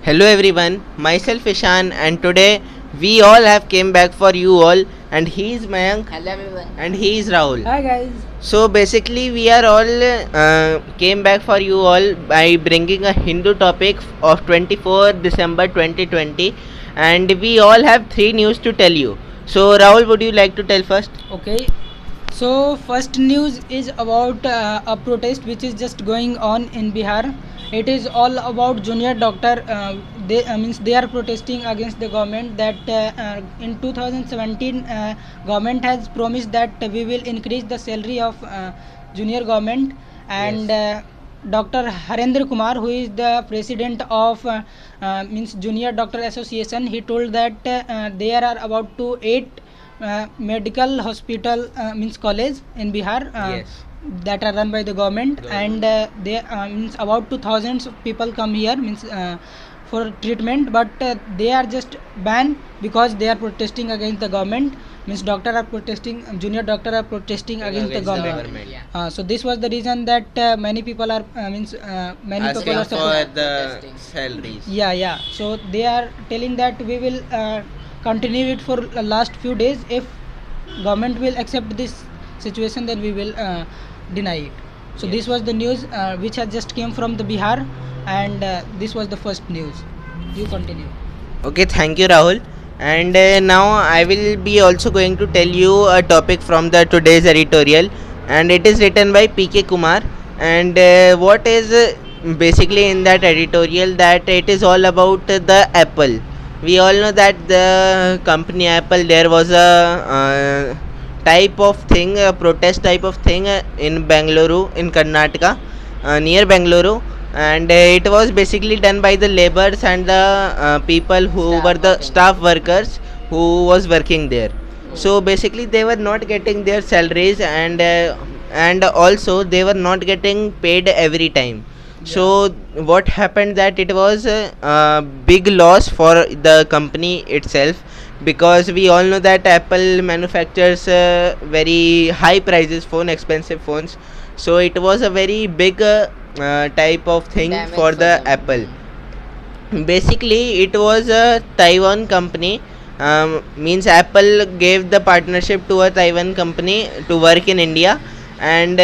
Hello everyone, myself Ishan and today we all have came back for you all and he is Mayank. Hello everyone. And he is Rahul. Hi guys. So basically we are all came back for you all by bringing a Hindu topic of 24 December 2020 and we all have three news to tell you. So Rahul, would you like to tell first? Okay. So first news is about a protest which is just going on in Bihar. It is all about junior doctor. They are protesting against the government that in 2017 government has promised that we will increase the salary of junior government and. Yes. Dr. Harendra Kumar, who is the president of Junior Doctor Association, he told that there are about to 8 medical hospital college in Bihar Yes. that are run by the government, Government. and they about 2,000 people come here for treatment, but they are just banned because they are protesting against the government. Doctor are protesting, junior doctor are protesting against the government. Yeah. So this was the reason that many people are many Asking people are for the Protesting. salaries. yeah. So they are telling that we will continue it for last few days. If government will accept this situation, then we will deny it. So this was the news which has just came from the Bihar, and this was the first news. You continue. Okay, thank you, Rahul. And now I will be also going to tell you a topic from the today's editorial, and it is written by PK Kumar. And what is basically in that editorial that it is all about the Apple. We all know that the company Apple there was a type of thing, a protest type of thing in Bangalore, in Karnataka, near Bangalore, and it was basically done by the laborers and the people who Staff were the working. staff workers who was working there. So basically they were not getting their salaries, and also they were not getting paid every time. So what happened that it was a big loss for the company itself, because we all know that Apple manufactures very high prices phone, expensive phones. So it was a very big type of thing Damage for for the them. Apple. Basically it was a Taiwan company. Means Apple gave the partnership to a Taiwan company to work in India, and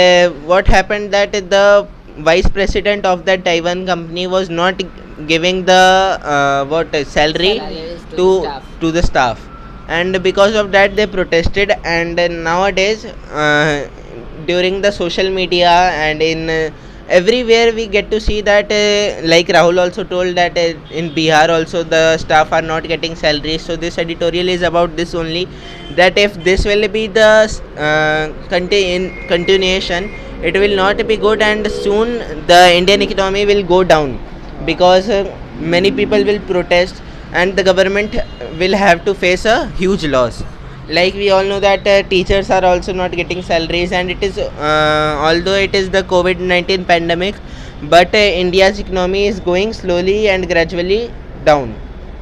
what happened that the vice president of that Taiwan company was not giving the what salary Salaries to the to staff. to the staff, and because of that they protested. And nowadays during the social media and in everywhere we get to see that like Rahul also told that in Bihar also the staff are not getting salaries. So this editorial is about this only, that if this will be the continuation, it will not be good, and soon the Indian economy will go down, because many people will protest and the government will have to face a huge loss. Like we all know that teachers are also not getting salaries, and it is although it is the COVID-19 pandemic, but India's economy is going slowly and gradually down.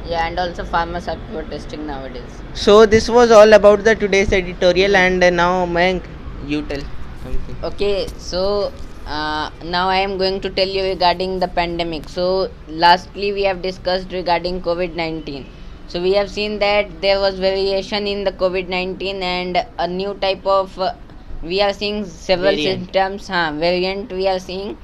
Yeah, and also farmers are protesting nowadays. So this was all about the today's editorial, and now Mayank, you tell something. Okay, so now I am going to tell you regarding the pandemic. So lastly we have discussed regarding COVID-19. So we have seen that there was variation in the COVID-19 and a new type of we are seeing several Variant. symptoms, variant we are seeing.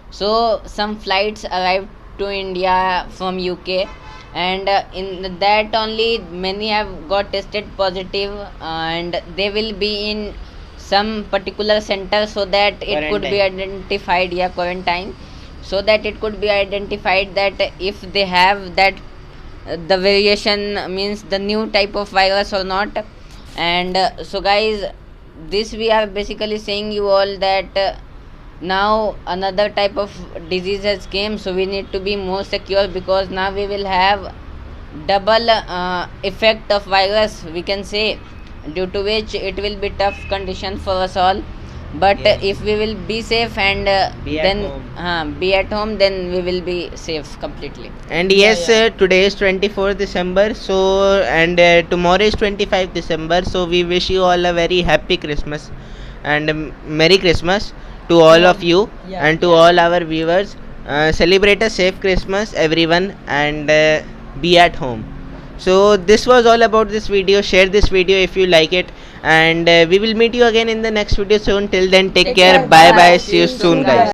So some flights arrived to India from UK, and in that only many have got tested positive, and they will be in some particular center so that it could be Quarantine. identified, yeah, quarantine, so that it could be identified that if they have that the variation means the new type of virus or not. And so guys, this we are basically saying you all that now another type of disease has came, so we need to be more secure, because now we will have double effect of virus, we can say, due to which it will be tough condition for us all. But Yes. if we will be safe and Be at then home. be at home, then we will be safe completely. And Yeah, yes, yeah. today is 24th December, so and tomorrow is 25th December. So we wish you all a very happy Christmas and Merry Christmas to all Yeah. of you Yeah. and to Yeah. all our viewers. celebrate a safe Christmas, everyone, and be at home. So this was all about this video. Share this video if you like it, and we will meet you again in the next video soon. Till then, take care. Bye bye. See you soon, guys.